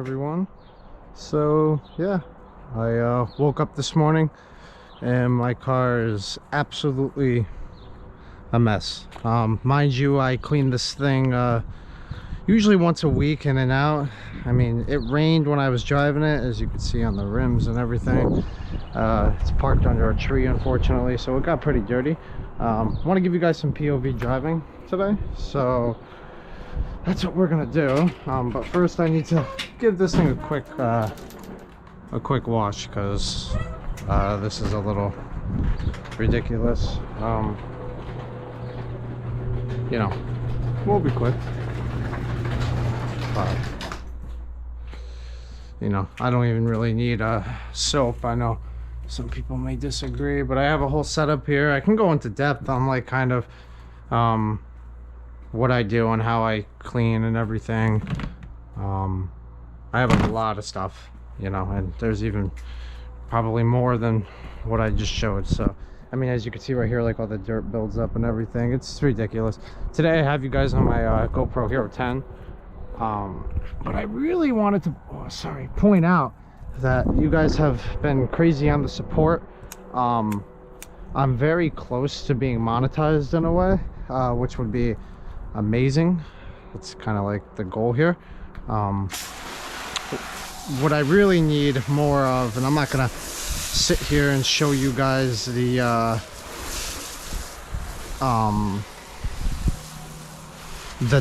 everyone. So yeah, I woke up this morning and my car is absolutely a mess. Mind you, I clean this thing usually once a week in and out. I mean, it rained when I was driving it, as you can see on the rims and everything. It's parked under a tree, unfortunately, so it got pretty dirty. I want to give you guys some POV driving today, so that's what we're gonna do. But first I need to give this thing a quick wash, because this is a little ridiculous. You know, we'll be quick, but you know, I don't even really need soap. I know some people may disagree, but I have a whole setup here. I can go into depth on like kind of what I do and how I clean and everything. I have a lot of stuff, you know, and there's even probably more than what I just showed. So I mean, as you can see right here, like all the dirt builds up and everything. It's ridiculous. Today I have you guys on my GoPro Hero 10, but I really wanted to point out that you guys have been crazy on the support. I'm very close to being monetized in a way, which would be amazing. It's kind of like the goal here. What I really need more of, and I'm not gonna sit here and show you guys the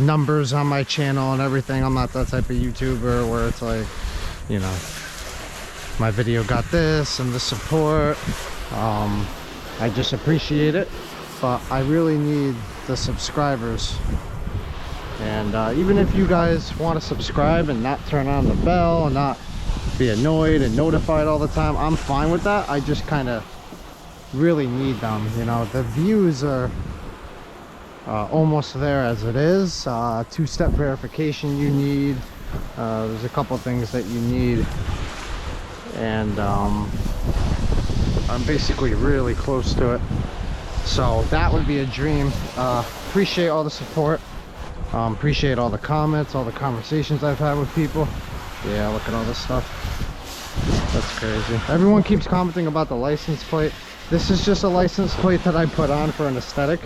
numbers on my channel and everything. I'm not that type of YouTuber where it's like, you know, my video got this and the support. I just appreciate it, but I really need the subscribers. And even if you guys want to subscribe and not turn on the bell and not be annoyed and notified all the time, I'm fine with that. I just kind of really need them. You know, the views are almost there as it is. Two-step verification you need. There's a couple things that you need, and I'm basically really close to it. So that would be a dream. Appreciate all the support. Appreciate all the comments, all the conversations I've had with people. Yeah, look at all this stuff. That's crazy. Everyone keeps commenting about the license plate. This is just a license plate that I put on for an aesthetic.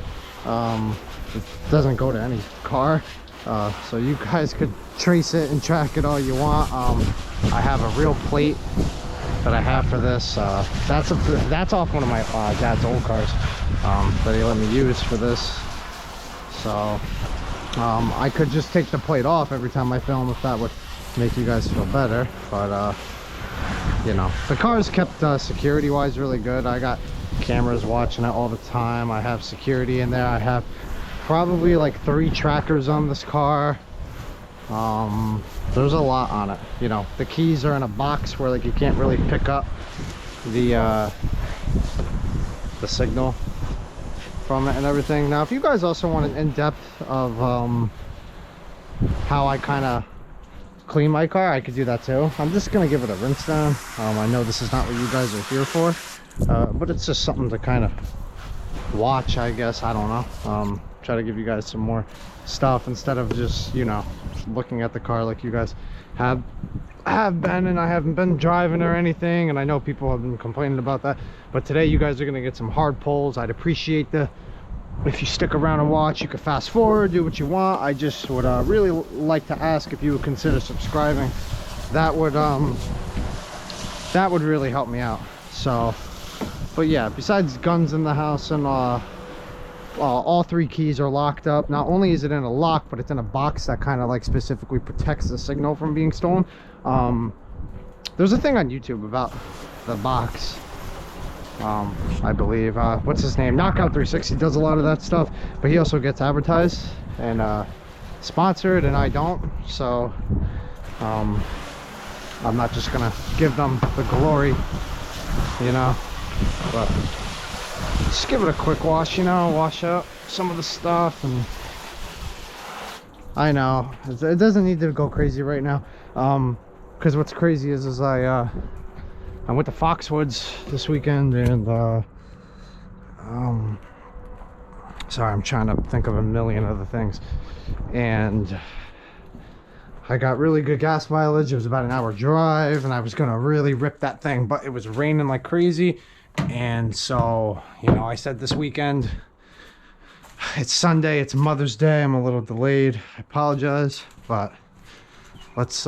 It doesn't go to any car, so you guys could trace it and track it all you want. I have a real plate that I have for this. That's off one of my dad's old cars that he let me use for this. So I could just take the plate off every time I film if that would make you guys feel better, but you know, the car is kept security wise really good. I got cameras watching it all the time. I have security in there. I have probably like 3 trackers on this car. There's a lot on it. You know, the keys are in a box where like you can't really pick up the signal from it and everything. Now if you guys also want an in-depth of how I kind of clean my car, I could do that too. I'm just gonna give it a rinse down. I know this is not what you guys are here for, but it's just something to kind of watch, I guess. I don't know. Try to give you guys some more stuff instead of just, you know, looking at the car like you guys have been, and I haven't been driving or anything, and I know people have been complaining about that. But today you guys are gonna get some hard pulls. I'd appreciate if you stick around and watch. You can fast forward, do what you want. I just would really like to ask if you would consider subscribing. That would really help me out. So, but yeah, besides guns in the house and all 3 keys are locked up. Not only is it in a lock, but it's in a box that kind of like specifically protects the signal from being stolen. There's a thing on YouTube about the box. I believe what's his name, Knockout 360 does a lot of that stuff, but he also gets advertised and sponsored, and I don't. So I'm not just gonna give them the glory, you know, but just give it a quick wash, you know, wash out some of the stuff. And I know it doesn't need to go crazy right now, because what's crazy is I went to Foxwoods this weekend, and sorry, I'm trying to think of a million other things, and I got really good gas mileage. It was about an hour drive, and I was gonna really rip that thing, but it was raining like crazy. And so, you know, I said this weekend, it's Sunday, it's Mother's Day, I'm a little delayed, I apologize, but let's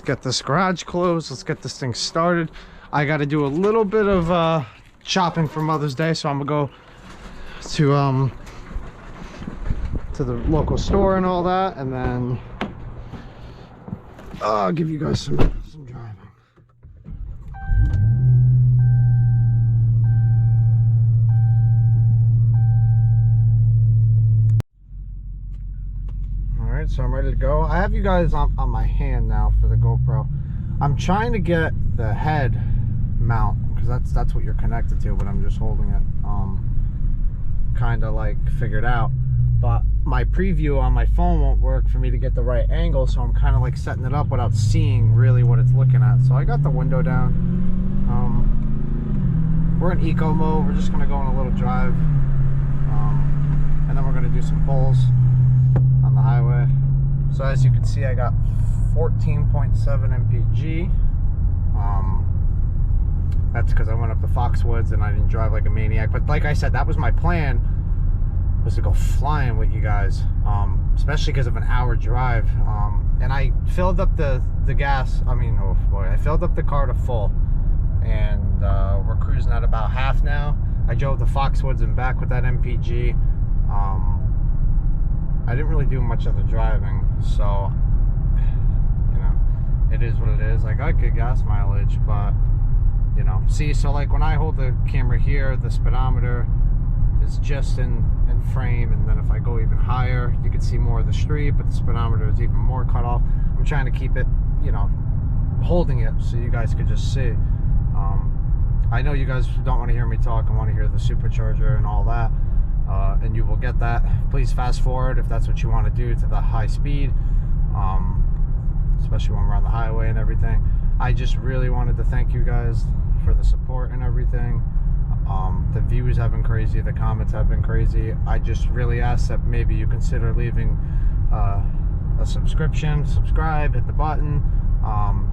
get this garage closed, let's get this thing started. I got to do a little bit of shopping for Mother's Day, so I'm gonna go to the local store and all that, and then I'll give you guys some driving. Alright, so I'm ready to go. I have you guys on my hand now for the GoPro. I'm trying to get the head mount, because that's what you're connected to, but I'm just holding it kind of like figured out. But my preview on my phone won't work for me to get the right angle, so I'm kind of like setting it up without seeing really what it's looking at. So I got the window down. We're in eco mode. We're just going to go on a little drive, and then we're going to do some pulls on the highway. So as you can see, I got 14.7 mpg. That's because I went up the Foxwoods and I didn't drive like a maniac. But like I said, that was my plan, was to go flying with you guys, especially because of an hour drive. And I filled up the gas, oh boy, I filled up the car to full, and we're cruising at about half now. I drove the Foxwoods and back with that MPG. I didn't really do much other driving, so you know, it is what it is. I got good gas mileage, but you know, see, so like when I hold the camera here, the speedometer is just in frame, and then if I go even higher, you can see more of the street, but the speedometer is even more cut off. I'm trying to keep it, you know, holding it so you guys could just see. I know you guys don't want to hear me talk and want to hear the supercharger and all that, and you will get that. Please fast forward if that's what you want to do to the high speed, especially when we're on the highway and everything. I just really wanted to thank you guys for the support and everything. The views have been crazy, the comments have been crazy. I just really ask that maybe you consider leaving a subscribe, hit the button.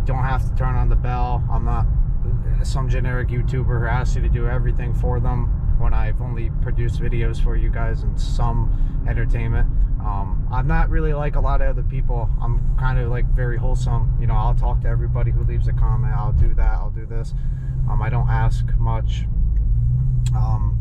Don't have to turn on the bell. I'm not some generic YouTuber who asks you to do everything for them when I've only produced videos for you guys and some entertainment. I'm not really like a lot of other people. I'm kind of like very wholesome. You know, I'll talk to everybody who leaves a comment. I'll do that, I'll do this. I don't ask much.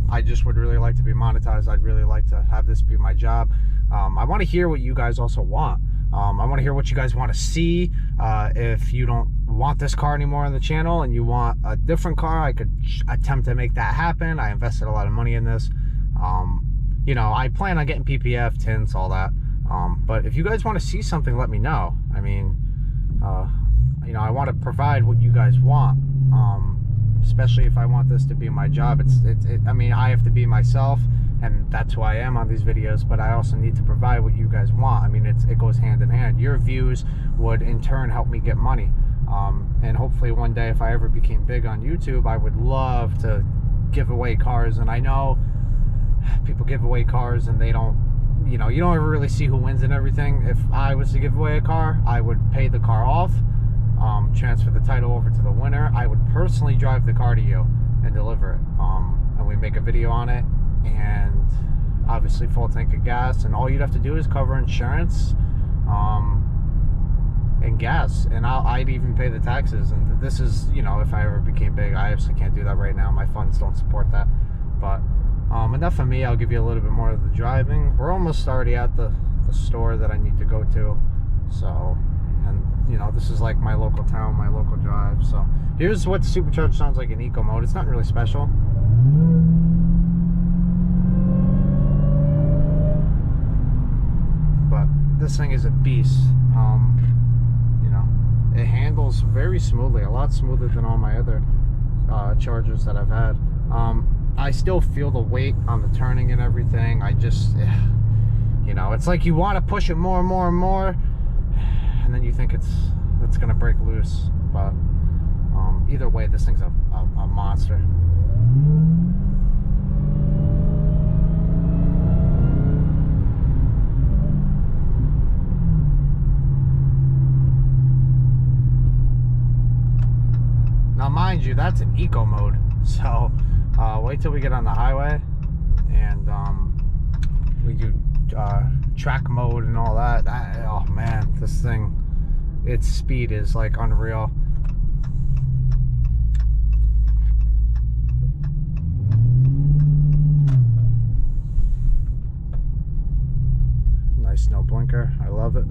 I just would really like to be monetized. I'd really like to have this be my job. I want to hear what you guys also want. I want to hear what you guys want to see. If you don't want this car anymore on the channel and you want a different car, I could attempt to make that happen. I invested a lot of money in this. You know, I plan on getting PPF, tints, all that. But if you guys want to see something, let me know. I mean, you know, I want to provide what you guys want. Especially if I want this to be my job. I mean, I have to be myself, and that's who I am on these videos, but I also need to provide what you guys want. I mean, it goes hand in hand. Your views would in turn help me get money, and hopefully one day if I ever became big on YouTube, I would love to give away cars. And I know people give away cars and they don't, you know, you don't ever really see who wins and everything. If I was to give away a car, I would pay the car off, transfer the title over to the winner. I would personally drive the car to you and deliver it, and we make a video on it, and obviously full tank of gas, and all you'd have to do is cover insurance and gas, and I'd even pay the taxes. And this is, you know, if I ever became big. I obviously can't do that right now, my funds don't support that. But enough of me. I'll give you a little bit more of the driving. We're almost already at the store that I need to go to, so, and you know, this is like my local town, my local drive. So here's what the supercharger sounds like in eco mode. It's not really special, but this thing is a beast. You know, it handles very smoothly, a lot smoother than all my other chargers that I've had. I still feel the weight on the turning and everything. I just, you know, it's like you want to push it more and more and more, and then you think it's gonna break loose. But either way, this thing's a monster. behind you, that's an eco mode. So wait till we get on the highway and we do track mode and all that. Oh man, this thing, its speed is like unreal. Nice no blinker, I love it.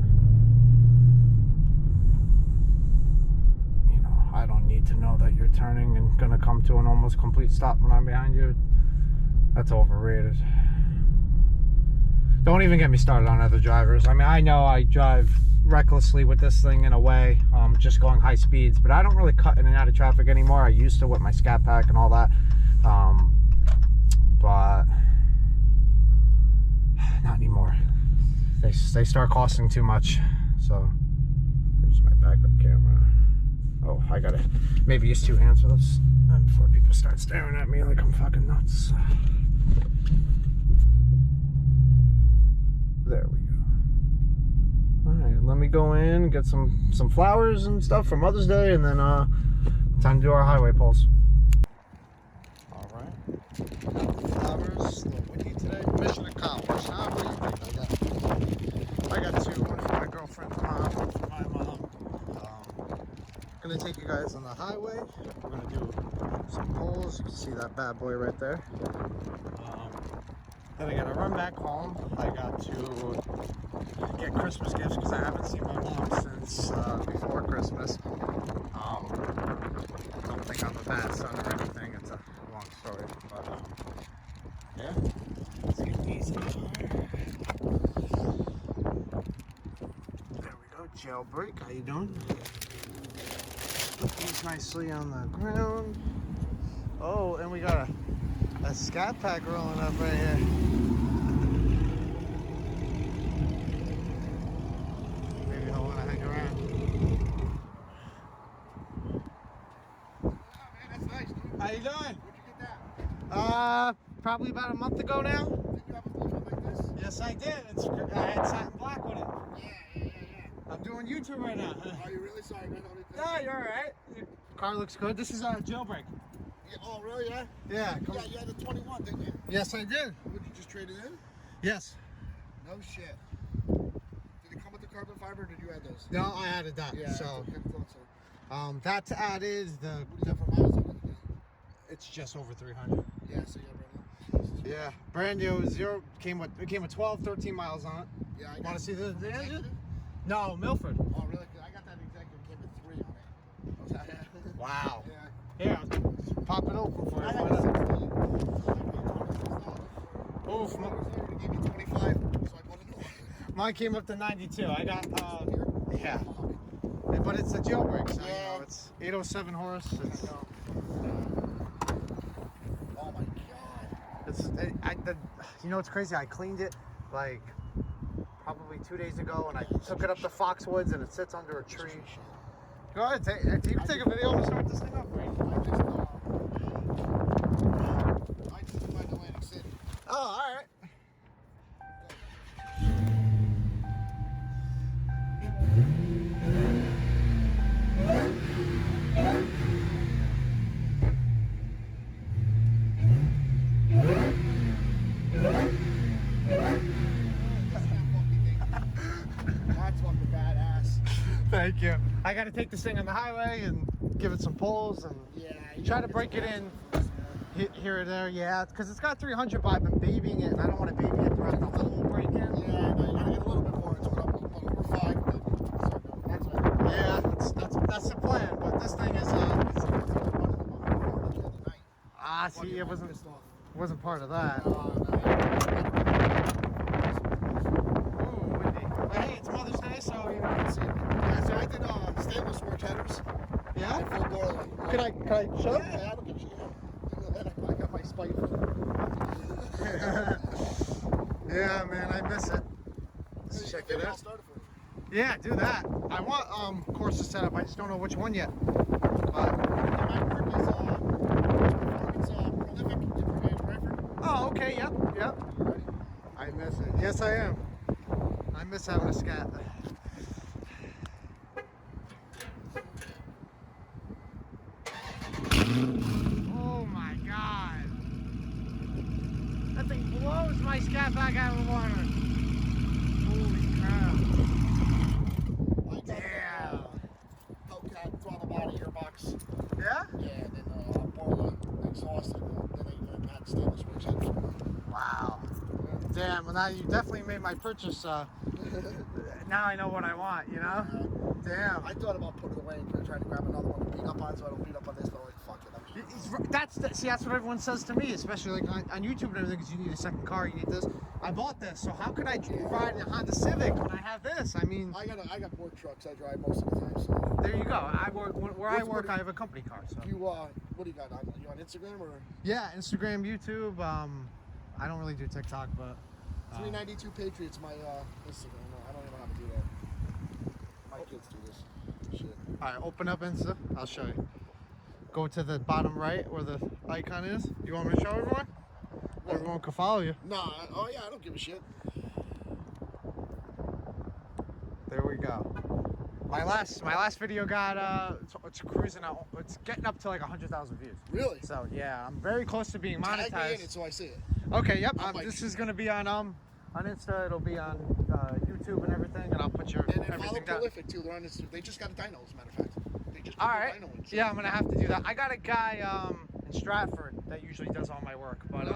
I don't need to know that you're turning and gonna come to an almost complete stop when I'm behind you. That's overrated. Don't even get me started on other drivers. I mean, I know I drive recklessly with this thing in a way, just going high speeds, but I don't really cut in and out of traffic anymore. I used to with my Scat Pack and all that, but not anymore. They start costing too much. So there's my backup camera. Oh, I gotta maybe use two hands for this before people start staring at me like I'm fucking nuts. There we go. Alright, let me go in, get some flowers and stuff for Mother's Day, and then time to do our highway pulls. Alright. Got the flowers. A little windy today. Mission accomplished. Huh? What do you think? I got two, one for my girlfriend's mom, one for my mom. Gonna take you guys on the highway. We're gonna do some pulls. You can see that bad boy right there. Then I gotta run back home. I got to get Christmas gifts because I haven't seen my mom since before Christmas. Don't think I'm a bad son or anything. It's a long story, but yeah. Let's get these in here. There we go. Jailbreak. How you doing? Put these nicely on the ground. Oh, and we got a Scat Pack rolling up right here. Maybe he'll want to hang around. Oh man, that's nice, dude. How you doing? Where'd you get that? Probably about a month ago now. Did you have a blue one like this? Yes, I did. I had satin black with it. Yeah. I'm doing YouTube right now. Are you really? Sorry, man. No, you're alright. Your car looks good. This is Jailbreak. Yeah, oh, really? Yeah? Yeah. Yeah, you had the 21, didn't you? Yes, I did. Would you just trade it in? Yes. No shit. Did it come with the carbon fiber or did you add those? No, I added that. Yeah, so. That's added. What is that for miles on it? It's just over 300. Yeah, so yeah, brand new. Zero came with 12, 13 miles on it. Yeah, want to see the engine? No, Milford. Oh, really? I got that executive, came with 3 on it. Wow. Yeah. Here, pop it open for you. I had 16. Oof. They gave me 25, so I bought a new one. Mine came up to 92. I got, yeah. But it's a Jailbreak, so yeah. You know, it's 807 horse. It's, oh my God. You know what's crazy? I cleaned it like probably 2 days ago, and I took it up to Foxwoods, and it sits under a tree. Go ahead, you can take a video and start this thing up, right? I just went to Atlantic City. Oh, all right. That's fucking badass. Thank you. I got to take this thing on the highway and give it some pulls and try to break it in here or there. Yeah, because it's got 300, but I've been babying it, and I don't want to baby it throughout the whole break in. Yeah, no, you got to get a little bit more. It's what I'm over 5. That's right. Yeah, that's the plan. But this thing is see, it wasn't part of that. Hey, it's Mother's Day, so you know. Yeah, so I did stainless work headers. Yeah. Full door. Can I show? Yeah, I don't give a shit. I got my spike. Yeah, man, I miss it. Let's check it out. Yeah, do that. I want courses set up. I just don't know which one yet. My work is prolific. Oh, okay. Yep. Ready? I miss it. Yes, I am. I miss having a Scat. my scat back out of the water. Holy crap. Damn. Hellcat throttle body gearbox. Yeah? Yeah, and then more exhaust and then they had stainless works in. Wow. Damn, well now you definitely made my purchase, now I know what I want, you know? Damn. I thought about putting it away and trying to grab another one to beat up on so I don't beat up on this, but I'm like, fuck it. That's what everyone says to me, especially like on YouTube and everything, because you need a second car, you need this. I bought this, so how could I ride a Honda Civic when I have this? I mean, I got work trucks I drive most of the time. So there you go. I work I have a company car. So you what do you got? You on Instagram or? Yeah, Instagram, YouTube. I don't really do TikTok, but 392 Patriots my Instagram. No, I don't even know how to do that. My kids do this shit. All right, open up Insta. I'll show you. Go to the bottom right where the icon is. You want me to show everyone? What? Everyone can follow you. Nah. Oh yeah, I don't give a shit. There we go. My last video got it's cruising out. It's getting up to like 100,000 views. Really? So yeah, I'm very close to being monetized. Tag me in it so I see it. Okay. Yep. This is gonna be on Insta. It'll be on YouTube and everything, and I'll put your and everything follow down. Prolific too. They're on Instagram. They just got a dyno, as a matter of fact. They just all right. Yeah, I'm gonna have to do that. I got a guy in Stratford that usually does all my work, but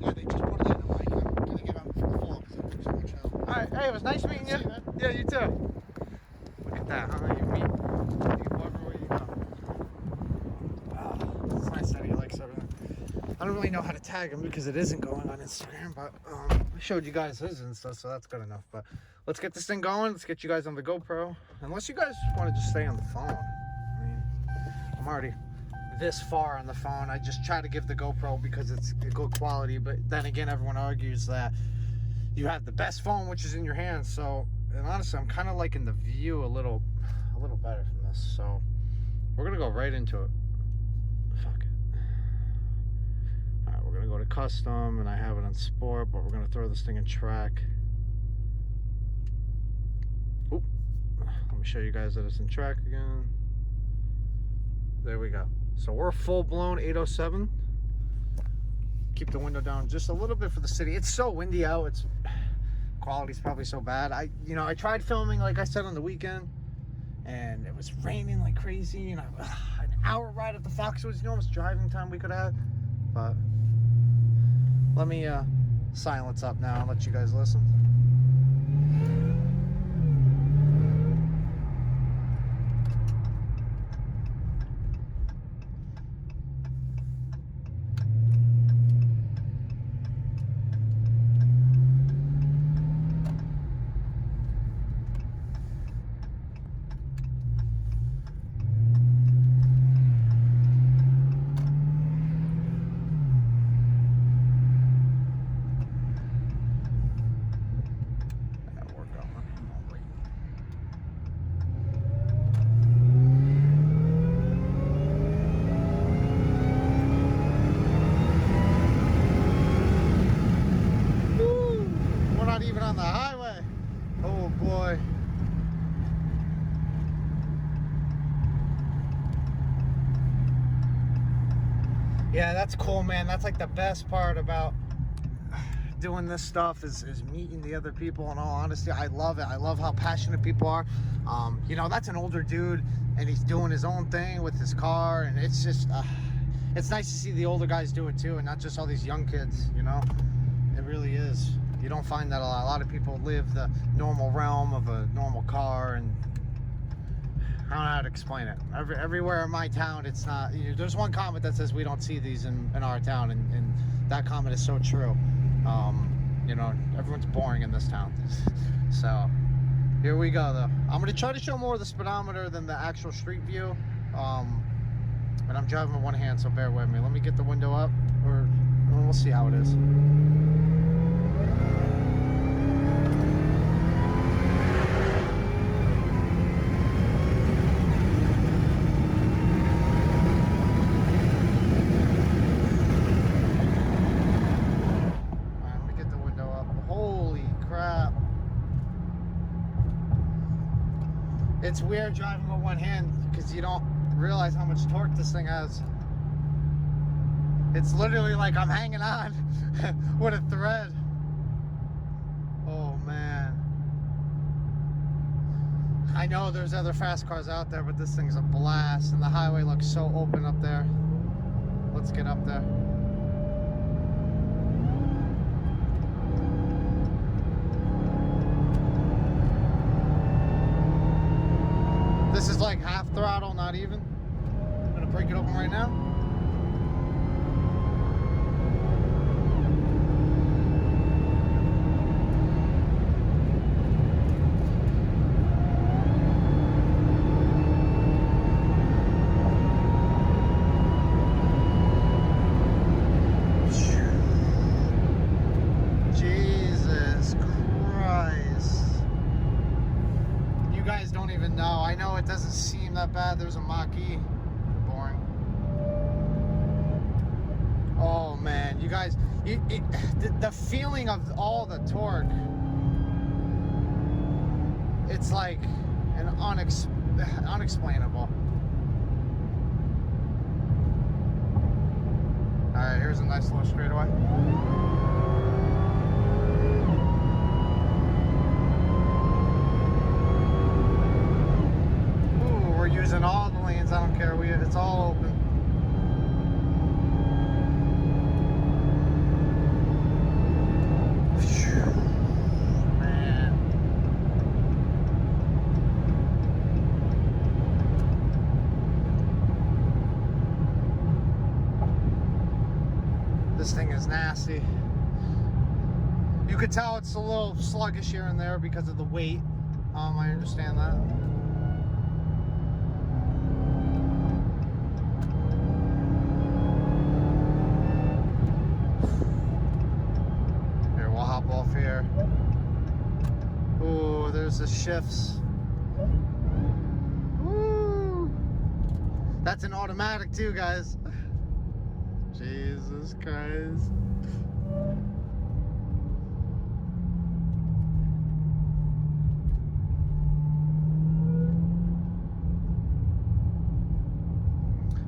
yeah, they just put it in. I'm like, I'm gonna get on for the fall because I do so much now. All right. Hey, it was nice meeting you. See you, man. Yeah, you too. Look at that, huh? You meet people everywhere you go. It's nice that he likes everything. I don't really know how to tag him because it isn't going on Instagram, but I showed you guys his Insta, so that's good enough. But let's get this thing going. Let's get you guys on the GoPro. Unless you guys want to just stay on the phone. I mean, I'm already this far on the phone. I just try to give the GoPro because it's good quality, but then again, everyone argues that you have the best phone, which is in your hands. So, and honestly, I'm kind of liking the view a little better from this. So we're gonna go right into it. Fuck it. All right, we're gonna go to custom, and I have it on sport, but we're gonna throw this thing in track. Oop. Let me show you guys that it's in track again. There we go. So we're full-blown 807. Keep the window down just a little bit for the city. It's so windy out. It's quality's probably so bad. I tried filming, like I said, on the weekend, and it was raining like crazy, and an hour ride up the Foxwoods. You know how much driving time we could have? But let me silence up now and let you guys listen. Yeah, that's cool, man. That's like the best part about doing this stuff is meeting the other people. In all honesty, I love it. I love how passionate people are. That's an older dude, and he's doing his own thing with his car, and it's just it's nice to see the older guys do it too, and not just all these young kids. It really is. You don't find that a lot. A lot of people live the normal realm of a normal car, and I don't know how to explain it. Everywhere in my town, it's not. There's one comment that says we don't see these in our town, and that comment is so true. Everyone's boring in this town. So here we go, though. I'm gonna try to show more of the speedometer than the actual street view. And I'm driving with one hand, so bear with me. Let me get the window up, and we'll see how it is. It's weird driving with one hand because you don't realize how much torque this thing has. It's literally like I'm hanging on with a thread. I know there's other fast cars out there, but this thing's a blast, and the highway looks so open up there. Let's get up there. This is like half throttle, not even. I'm gonna break it open right now. Jesus Christ. You guys don't even know. I know it doesn't seem that bad. There's a Mach-E. Boring. Oh man, you guys, the feeling of all the torque, it's like an unexplainable. Alright, here's a nice little straightaway. We're using all the lanes. I don't care. It's all open. Man. This thing is nasty. You could tell it's a little sluggish here and there because of the weight. I understand that. Off here. Ooh, there's the shifts. Ooh. That's an automatic too, guys. Jesus Christ.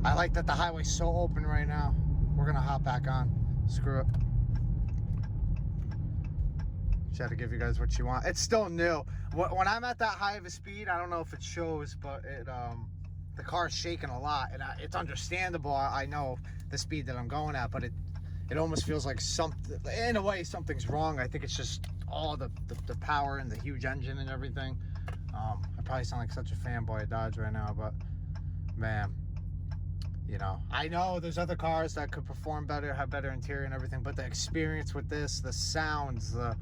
I like that the highway's so open right now. We're gonna hop back on. Screw it. Try to give you guys what you want. It's still new. When I'm at that high of a speed, I don't know if it shows, but it the car's shaking a lot, and it's understandable. I know the speed that I'm going at, but it almost feels like something. In a way, something's wrong. I think it's just all the power and the huge engine and everything. I probably sound like such a fanboy of Dodge right now, but man, you know, I know there's other cars that could perform better, have better interior and everything, but the experience with this, the sounds, the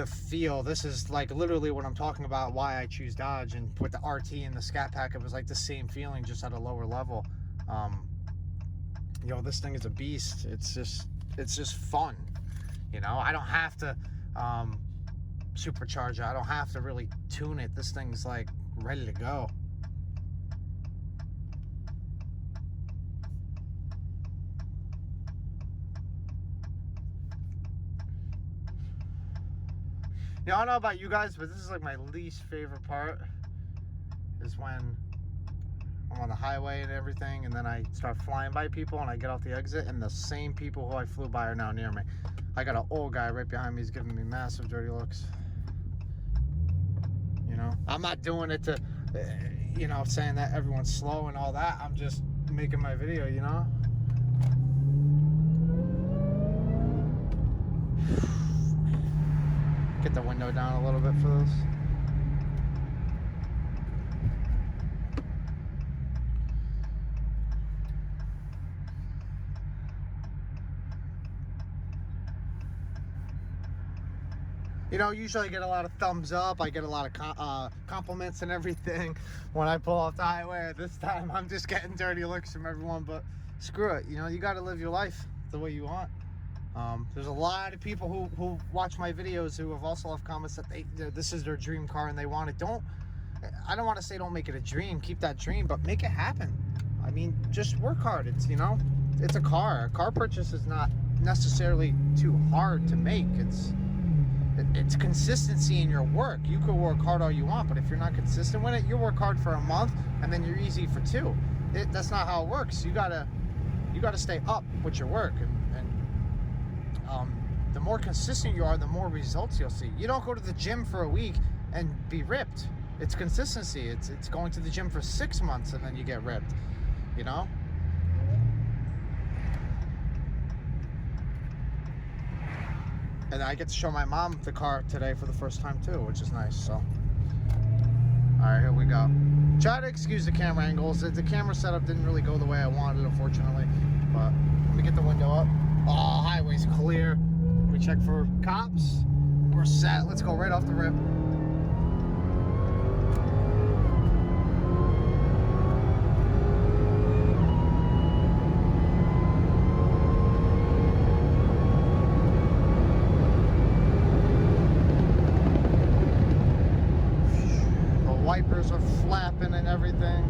feel, this is like literally what I'm talking about, why I choose Dodge. And with the RT and the Scat Pack, it was like the same feeling, just at a lower level. You know, this thing is a beast. It's just fun. You know, I don't have to supercharge it. I don't have to really tune it. This thing's like ready to go. You know, I don't know about you guys, but this is like my least favorite part, is when I'm on the highway and everything, and then I start flying by people and I get off the exit, and the same people who I flew by are now near me. I got an old guy right behind me. He's giving me massive dirty looks. You know, I'm not doing it to, you know, saying that everyone's slow and all that. I'm just making my video, you know? Get the window down a little bit for this. You know, usually I get a lot of thumbs up. I get a lot of compliments and everything when I pull off the highway. This time I'm just getting dirty looks from everyone, but screw it. You know, you got to live your life the way you want. There's a lot of people who watch my videos who have also left comments that this is their dream car and they want it. I don't want to say don't make it a dream. Keep that dream, but make it happen. I mean, just work hard. It's, you know, it's a car. A car purchase is not necessarily too hard to make. It's consistency in your work. You could work hard all you want, but if you're not consistent with it, you work hard for a month and then you're easy for 2. That's not how it works. You gotta stay up with your work, and the more consistent you are, the more results you'll see. You don't go to the gym for a week and be ripped. it's consistency. It's going to the gym for 6 months and then you get ripped, you know? And I get to show my mom the car today for the first time too, which is nice. So, all right, here we go. Try to excuse the camera angles. The camera setup didn't really go the way I wanted, unfortunately. But let me get the window up. Oh, highway's clear. Let me check for cops. We're set. Let's go right off the rip. Wipers are flapping and everything.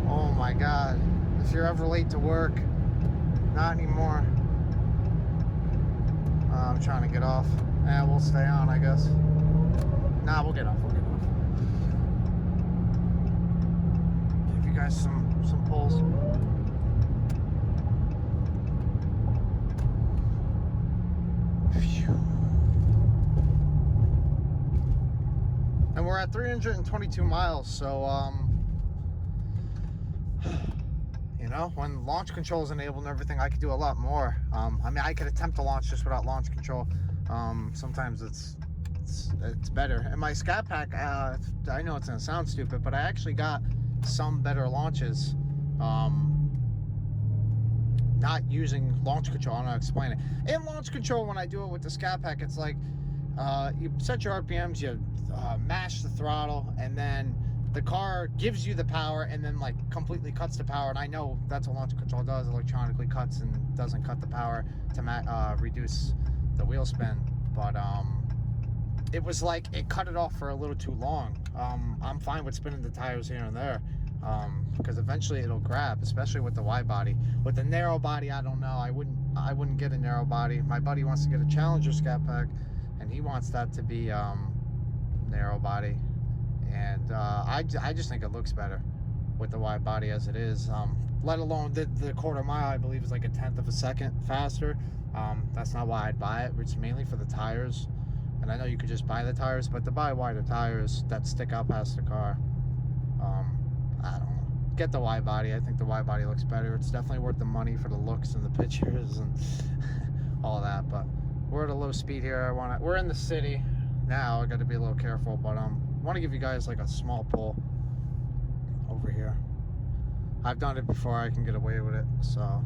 Oh my God. If you're ever late to work, not anymore. I'm trying to get off. Yeah, we'll stay on, I guess. Nah, we'll get off. We'll get off. Give you guys some pulls. And we're at 322 miles, so you know, when launch control is enabled and everything, I could do a lot more. I mean, I could attempt to launch just without launch control. Sometimes it's better. And my Scat Pack, I know it's gonna sound stupid, but I actually got some better launches. Not using launch control. I don't know how to explain it. In launch control, when I do it with the Scat Pack, it's like you set your RPMs, you mash the throttle, and then the car gives you the power and then like completely cuts the power. And I know that's what launch control does, electronically cuts and doesn't cut the power to reduce the wheel spin. But it was like it cut it off for a little too long. I'm fine with spinning the tires here and there, because eventually it'll grab, especially with the wide body. With the narrow body, I don't know. I wouldn't get a narrow body. My buddy wants to get a Challenger Scat Pack, and he wants that to be narrow body, and I just think it looks better with the wide body as it is. Let alone the quarter mile, I believe, is like 1/10 of a second faster. That's not why I'd buy it. It's mainly for the tires, and I know you could just buy the tires, but to buy wider tires that stick out past the car, I don't know. Get the wide body. I think the wide body looks better. It's definitely worth the money for the looks and the pictures and all that. But we're at a low speed here. We're in the city now. I got to be a little careful, but I want to give you guys like a small pull over here. I've done it before. I can get away with it. So,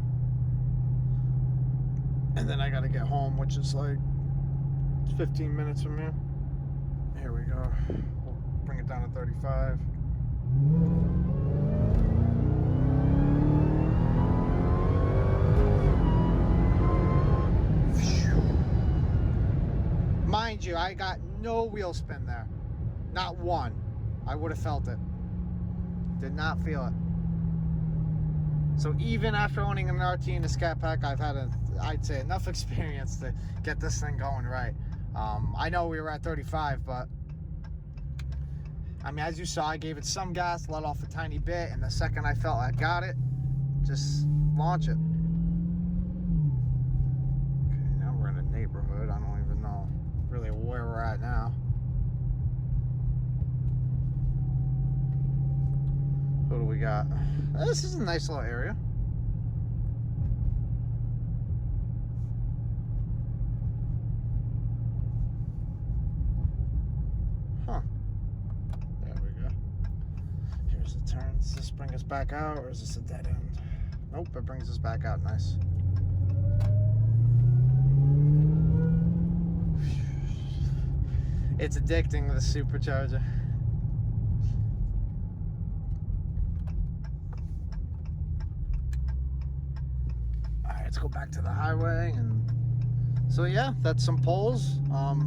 and then I got to get home, which is like 15 minutes from here. Here we go. We'll bring it down to 35. Mind you, I got no wheel spin there. Not one. I would have felt it. Did not feel it. So even after owning an RT and a Scat Pack, I've had I'd say enough experience to get this thing going right. I know we were at 35, but I mean, as you saw, I gave it some gas, let off a tiny bit, and the second I felt I got it, just launch it. Okay, now we're in a neighborhood. I don't even know really where we're at now. What do we got? This is a nice little area. Huh. There we go. Here's the turn. Does this bring us back out, or is this a dead end? Nope, it brings us back out. Nice. It's addicting, the supercharger. Alright, let's go back to the highway. And so yeah, that's some polls.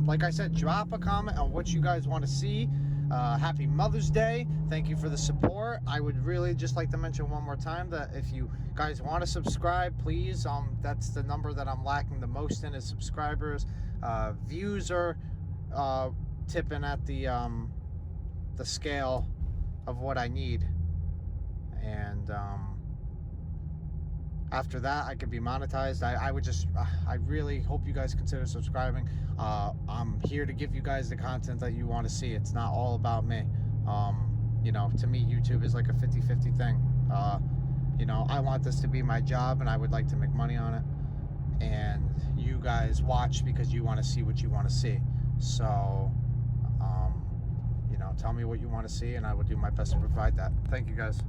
Like I said, drop a comment on what you guys want to see. Happy Mother's Day. Thank you for the support. I would really just like to mention one more time that if you guys want to subscribe, please. That's the number that I'm lacking the most in, is subscribers. Views are tipping at the scale of what I need, and after that I could be monetized. I would just, I really hope you guys consider subscribing. I'm here to give you guys the content that you want to see. It's not all about me. You know, to me, YouTube is like a 50-50 thing. You know, I want this to be my job and I would like to make money on it. And you guys watch because you want to see what you want to see. So, you know, tell me what you want to see and I will do my best to provide that. Thank you guys.